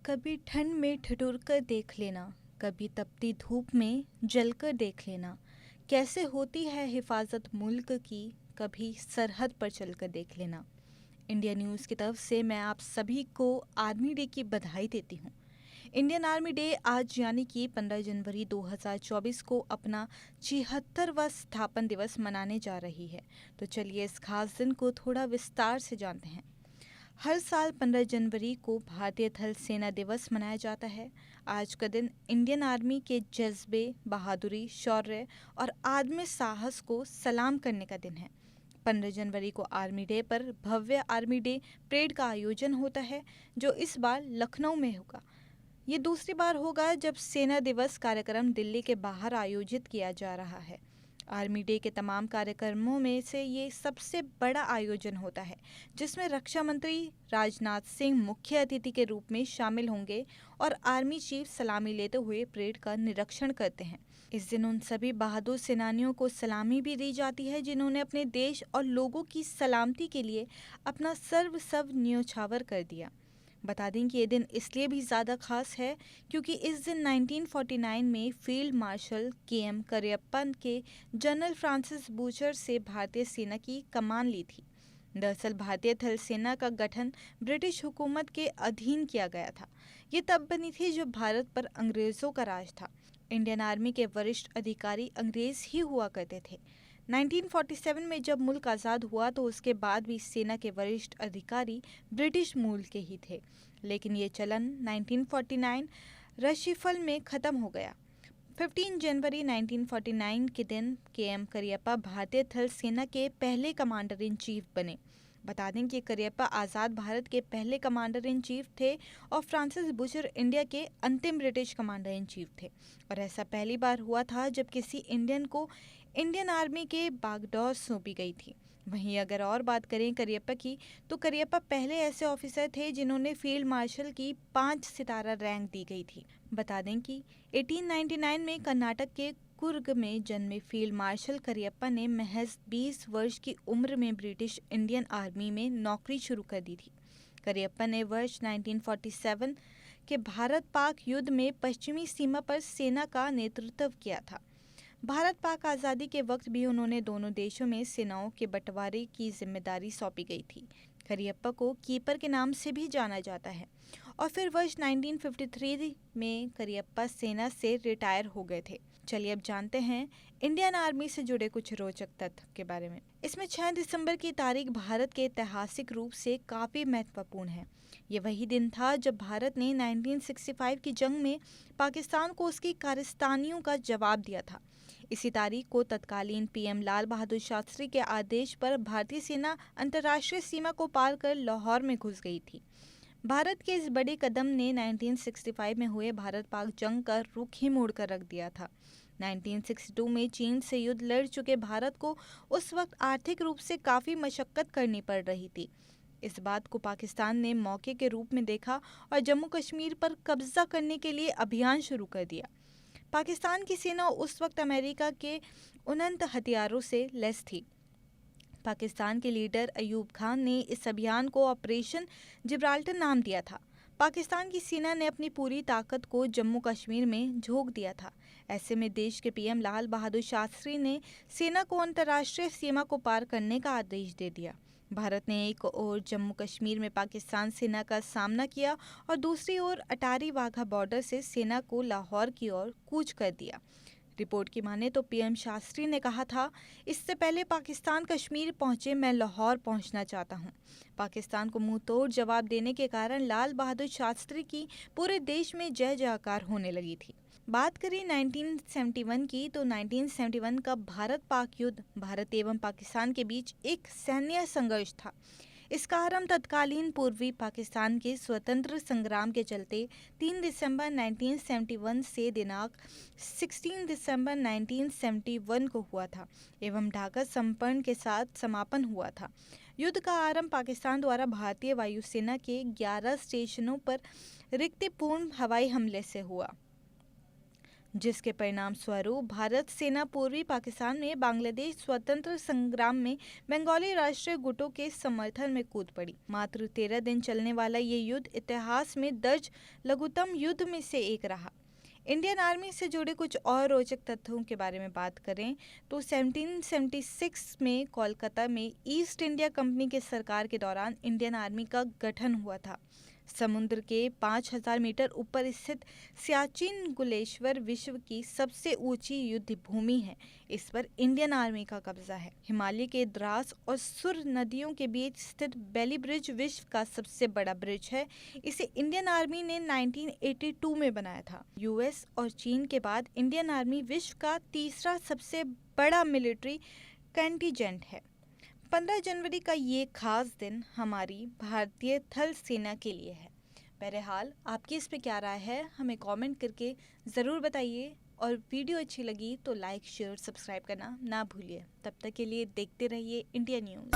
कभी ठंड में ठिठुर कर देख लेना, कभी तपती धूप में जलकर देख लेना। कैसे होती है हिफाजत मुल्क की, कभी सरहद पर चलकर देख लेना। इंडिया न्यूज़ की तरफ से मैं आप सभी को आर्मी डे की बधाई देती हूँ। इंडियन आर्मी डे आज यानी कि 15 जनवरी 2024 को अपना 76वां स्थापन दिवस मनाने जा रही है। तो चलिए इस खास दिन को थोड़ा विस्तार से जानते हैं। हर साल 15 जनवरी को भारतीय थल सेना दिवस मनाया जाता है। आज का दिन इंडियन आर्मी के जज्बे, बहादुरी, शौर्य और आदमी साहस को सलाम करने का दिन है। 15 जनवरी को आर्मी डे पर भव्य आर्मी डे परेड का आयोजन होता है, जो इस बार लखनऊ में होगा। ये दूसरी बार होगा जब सेना दिवस कार्यक्रम दिल्ली के बाहर आयोजित किया जा रहा है। आर्मी डे के तमाम कार्यक्रमों में से ये सबसे बड़ा आयोजन होता है, जिसमें रक्षा मंत्री राजनाथ सिंह मुख्य अतिथि के रूप में शामिल होंगे और आर्मी चीफ सलामी लेते हुए परेड का निरीक्षण करते हैं। इस दिन उन सभी बहादुर सेनानियों को सलामी भी दी जाती है जिन्होंने अपने देश और लोगों की सलामती के लिए अपना सर्वस्व न्योछावर कर दिया। बता दें कि ये दिन इसलिए भी ज़्यादा खास है क्योंकि इस दिन 1949 में फील्ड मार्शल के.एम. करियप्पा के जनरल फ्रांसिस बूचर से भारतीय सेना की कमान ली थी। दरअसल भारतीय थल सेना का गठन ब्रिटिश हुकूमत के अधीन किया गया था। ये तब बनी थी जब भारत पर अंग्रेज़ों का राज था। इंडियन आर्मी के वरिष्ठ अधिकारी अंग्रेज़ ही हुआ करते थे। 1947 में जब मुल्क आज़ाद हुआ तो उसके बाद भी सेना के वरिष्ठ अधिकारी ब्रिटिश मूल के ही थे, लेकिन ये चलन 1949 रशीफल में ख़त्म हो गया। 15 जनवरी 1949 के दिन के.एम. करियप्पा भारतीय थल सेना के पहले कमांडर इन चीफ बने। बता दें कि करियप्पा आज़ाद भारत के पहले कमांडर इन चीफ थे और फ्रांसिस बुशर इंडिया के अंतिम ब्रिटिश कमांडर इन चीफ थे। और ऐसा पहली बार हुआ था जब किसी इंडियन को इंडियन आर्मी के बागडोर सौंपी गई थी। वहीं अगर और बात करें करियप्पा की, तो करियप्पा पहले ऐसे ऑफिसर थे जिन्होंने फील्ड मार्शल की 5 सितारा रैंक दी गई थी। बता दें कि 1899 में कर्नाटक के कुर्ग में जन्मे फील्ड मार्शल करियप्पा ने महज 20 वर्ष की उम्र में ब्रिटिश इंडियन आर्मी में नौकरी शुरू कर दी थी। करियप्पा ने वर्ष 1947 के भारत पाक युद्ध में पश्चिमी सीमा पर सेना का नेतृत्व किया था। भारत पाक आज़ादी के वक्त भी उन्होंने दोनों देशों में सेनाओं के बंटवारे की जिम्मेदारी सौंपी गई थी। करियप्पा को कीपर के नाम से भी जाना जाता है और फिर वर्ष 1953 में करियप्पा सेना से रिटायर हो गए थे। चलिए अब जानते हैं इंडियन आर्मी से जुड़े कुछ रोचक तथ्य के बारे में। इसमें 6 दिसंबर की तारीख भारत के ऐतिहासिक रूप से काफ़ी महत्वपूर्ण है। ये वही दिन था जब भारत ने 1965 की जंग में पाकिस्तान को उसकी कारस्तानियों का जवाब दिया था। इसी तारीख को तत्कालीन पीएम लाल बहादुर शास्त्री के आदेश पर भारतीय सेना अंतर्राष्ट्रीय सीमा को पार कर लाहौर में घुस गई थी। भारत के इस बड़े कदम ने 1965 में हुए भारत पाक जंग का रुख ही मोड़ कर रख दिया था। 1962 में चीन से युद्ध लड़ चुके भारत को उस वक्त आर्थिक रूप से काफ़ी मशक्कत करनी पड़ रही थी। इस बात को पाकिस्तान ने मौके के रूप में देखा और जम्मू कश्मीर पर कब्जा करने के लिए अभियान शुरू कर दिया। पाकिस्तान की सेना उस वक्त अमेरिका के उन्नत हथियारों से लैस थी। पाकिस्तान के लीडर अयूब खान ने इस अभियान को ऑपरेशन जिब्राल्टर नाम दिया था। पाकिस्तान की सेना ने अपनी पूरी ताकत को जम्मू कश्मीर में झोंक दिया था। ऐसे में देश के पीएम लाल बहादुर शास्त्री ने सेना को अंतर्राष्ट्रीय सीमा को पार करने का आदेश दे दिया। भारत ने एक ओर जम्मू कश्मीर में पाकिस्तान सेना का सामना किया और दूसरी ओर अटारी वाघा बॉर्डर से सेना को लाहौर की ओर कूच कर दिया। रिपोर्ट की माने तो पीएम शास्त्री ने कहा था, इससे पहले पाकिस्तान कश्मीर पहुंचे मैं लाहौर पहुंचना चाहता हूं। पाकिस्तान को मुंह तोड़ जवाब देने के कारण लाल बहादुर शास्त्री की पूरे देश में जय जयकार होने लगी थी। बात करें 1971 की, तो 1971 का भारत पाक युद्ध भारत एवं पाकिस्तान के बीच एक सैन्य संघर्ष था। इसका आरंभ तत्कालीन पूर्वी पाकिस्तान के स्वतंत्र संग्राम के चलते 3 दिसंबर 1971 से दिनांक 16 दिसंबर 1971 को हुआ था एवं ढाका संपन्न के साथ समापन हुआ था। युद्ध का आरंभ पाकिस्तान द्वारा भारतीय वायुसेना के 11 स्टेशनों पर रिक्तिपूर्ण हवाई हमले से हुआ, जिसके परिणाम स्वरूप भारत सेना पूर्वी पाकिस्तान में बांग्लादेश स्वतंत्र संग्राम में बंगाली राष्ट्रीय गुटों के समर्थन में कूद पड़ी। मात्र 13 दिन चलने वाला ये युद्ध इतिहास में दर्ज लघुतम युद्ध में से एक रहा। इंडियन आर्मी से जुड़े कुछ और रोचक तथ्यों के बारे में बात करें तो 1776 में कोलकाता में ईस्ट इंडिया कंपनी के सरकार के दौरान इंडियन आर्मी का गठन हुआ था। समुद्र के 5000 मीटर ऊपर स्थित सियाचिन ग्लेशियर विश्व की सबसे ऊंची युद्ध भूमि है। इस पर इंडियन आर्मी का कब्जा है। हिमालय के द्रास और सुर नदियों के बीच स्थित बेली ब्रिज विश्व का सबसे बड़ा ब्रिज है। इसे इंडियन आर्मी ने 1982 में बनाया था। यूएस और चीन के बाद इंडियन आर्मी विश्व का तीसरा सबसे बड़ा मिलिट्री कंटिजेंट है। 15 जनवरी का ये खास दिन हमारी भारतीय थल सेना के लिए है। बहरहाल आपकी इस पे क्या राय है, हमें कमेंट करके ज़रूर बताइए और वीडियो अच्छी लगी तो लाइक शेयर सब्सक्राइब करना ना भूलिए। तब तक के लिए देखते रहिए इंडिया न्यूज़।